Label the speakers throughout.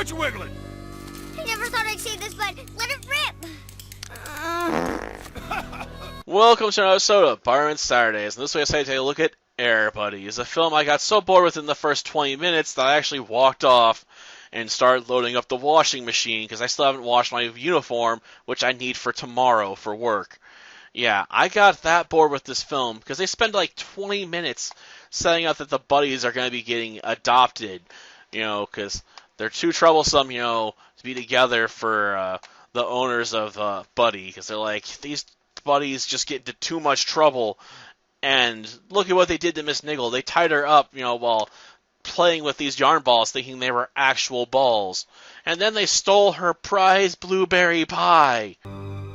Speaker 1: Quit your wiggling.
Speaker 2: I never thought I'd say this, but let it rip.
Speaker 3: Welcome to another episode of Barman Saturdays, and this week I decided to take a look at Air Buddies, a film I got so bored with in the first 20 minutes that I actually walked off and started loading up the washing machine because I still haven't washed my uniform, which I need for tomorrow for work. Yeah, I got that bored with this film because they spend like 20 minutes setting up that the buddies are going to be getting adopted, because they're too troublesome, to be together for the owners of Buddy, because they're like, these buddies just get into too much trouble, and look at what they did to Miss Niggle. They tied her up, while playing with these yarn balls, thinking they were actual balls, and then they stole her prize blueberry pie.
Speaker 2: Oh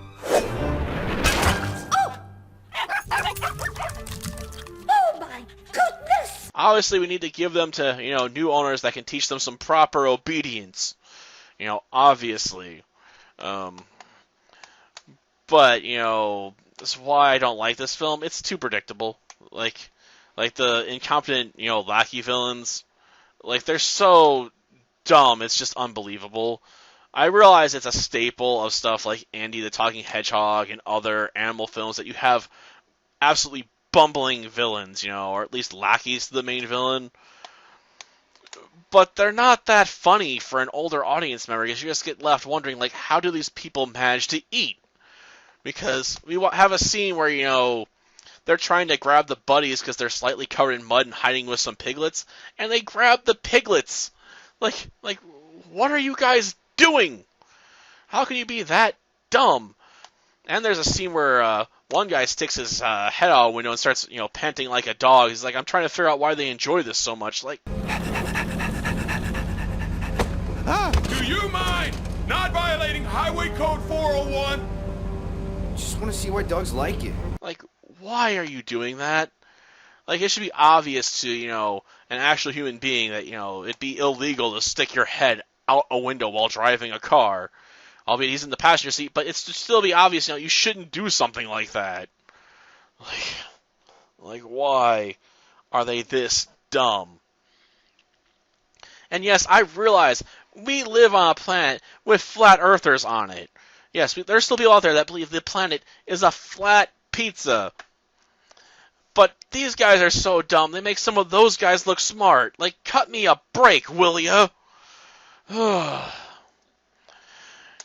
Speaker 2: my goodness!
Speaker 3: Obviously, we need to give them to, new owners that can teach them some proper obedience. Obviously. But, that's why I don't like this film. It's too predictable. Like the incompetent, lackey villains, they're so dumb, it's just unbelievable. I realize it's a staple of stuff like Andy the Talking Hedgehog and other animal films that you have absolutely bumbling villains, or at least lackeys to the main villain. But they're not that funny for an older audience member, because you just get left wondering, how do these people manage to eat? Because we have a scene where, they're trying to grab the buddies because they're slightly covered in mud and hiding with some piglets, and they grab the piglets. What are you guys doing? How can you be that dumb? And there's a scene where one guy sticks his head out a window and starts, panting like a dog. He's like, I'm trying to figure out why they enjoy this so much.
Speaker 1: Do you mind not violating Highway Code 401?
Speaker 4: Just want to see why dogs like it.
Speaker 3: Why are you doing that? It should be obvious to, an actual human being that, it'd be illegal to stick your head out a window while driving a car. Albeit he's in the passenger seat, but it's to still be obvious, you shouldn't do something like that. Why are they this dumb? And yes, I realize we live on a planet with flat earthers on it. Yes, there's still people out there that believe the planet is a flat pizza. But these guys are so dumb, they make some of those guys look smart. Cut me a break, will ya?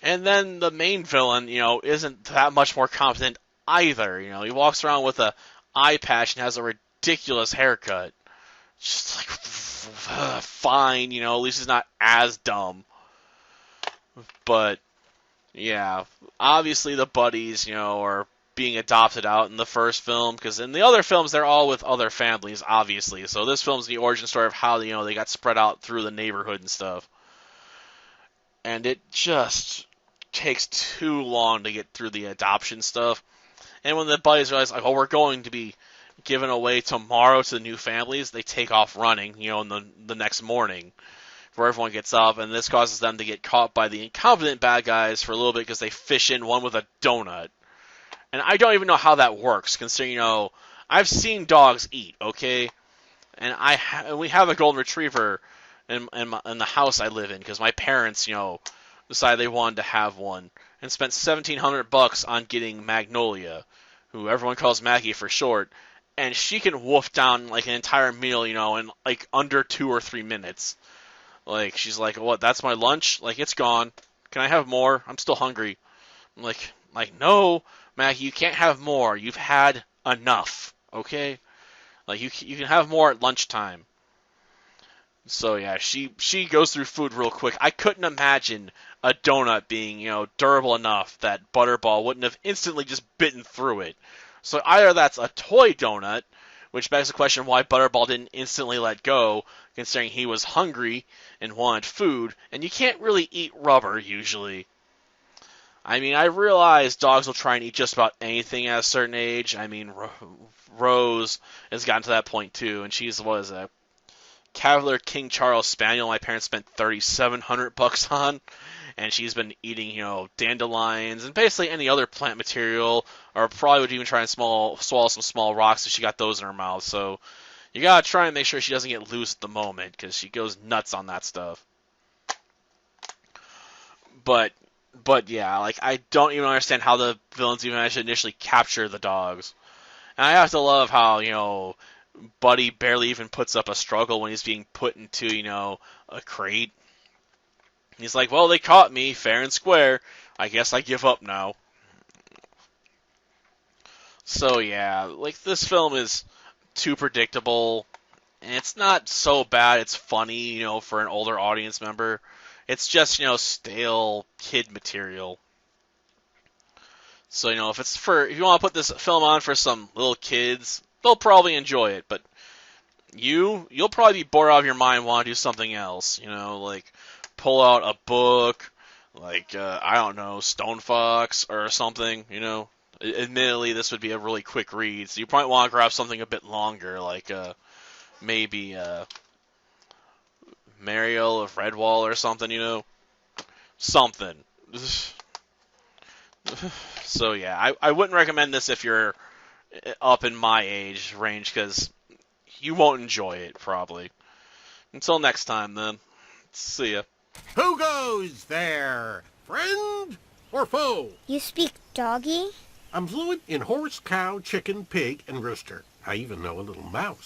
Speaker 3: And then the main villain, isn't that much more competent either. He walks around with a eye patch and has a ridiculous haircut. Just fine, at least he's not as dumb. But yeah, obviously the buddies, are being adopted out in the first film, because in the other films they're all with other families, obviously. So this film's the origin story of how, they got spread out through the neighborhood and stuff. And it just takes too long to get through the adoption stuff. And when the buddies realize, we're going to be given away tomorrow to the new families, they take off running, in the next morning, where everyone gets up, and this causes them to get caught by the incompetent bad guys for a little bit because they fish in one with a donut. And I don't even know how that works, considering, I've seen dogs eat, okay? And we have a golden retriever in the house I live in, because my parents, decided they wanted to have one, and spent $1,700 on getting Magnolia, who everyone calls Maggie for short, and she can wolf down, an entire meal, in, under 2 or 3 minutes. She's like, what, that's my lunch? It's gone. Can I have more? I'm still hungry. I'm like, no, Maggie, you can't have more. You've had enough, okay? You can have more at lunchtime. So yeah, she goes through food real quick. I couldn't imagine a donut being, durable enough that Butterball wouldn't have instantly just bitten through it. So either that's a toy donut, which begs the question why Butterball didn't instantly let go, considering he was hungry and wanted food, and you can't really eat rubber usually. I mean, I realize dogs will try and eat just about anything at a certain age. I mean, Rose has gotten to that point too, and she's, a Cavalier King Charles Spaniel my parents spent $3,700 on, and she's been eating, dandelions and basically any other plant material, or probably would even try and swallow some small rocks if she got those in her mouth. So you gotta try and make sure she doesn't get loose at the moment, because she goes nuts on that stuff. But yeah, like I don't even understand how the villains even managed to initially capture the dogs. And I have to love how, Buddy barely even puts up a struggle when he's being put into, a crate. He's like, well, they caught me, fair and square. I guess I give up now. So yeah, like this film is too predictable. And it's not so bad, it's funny, for an older audience member. It's just, stale kid material. So, if you want to put this film on for some little kids, they'll probably enjoy it, but you'll probably be bored out of your mind and want to do something else, like pull out a book, like, I don't know, Stone Fox or something, Admittedly, this would be a really quick read, so you probably want to grab something a bit longer, like, maybe, Mariel of Redwall or something, Something. So yeah, I wouldn't recommend this if you're up in my age range, because you won't enjoy it, probably. Until next time, then. See ya.
Speaker 5: Who goes there? Friend or foe?
Speaker 2: You speak doggy?
Speaker 5: I'm fluent in horse, cow, chicken, pig, and rooster. I even know a little mouse.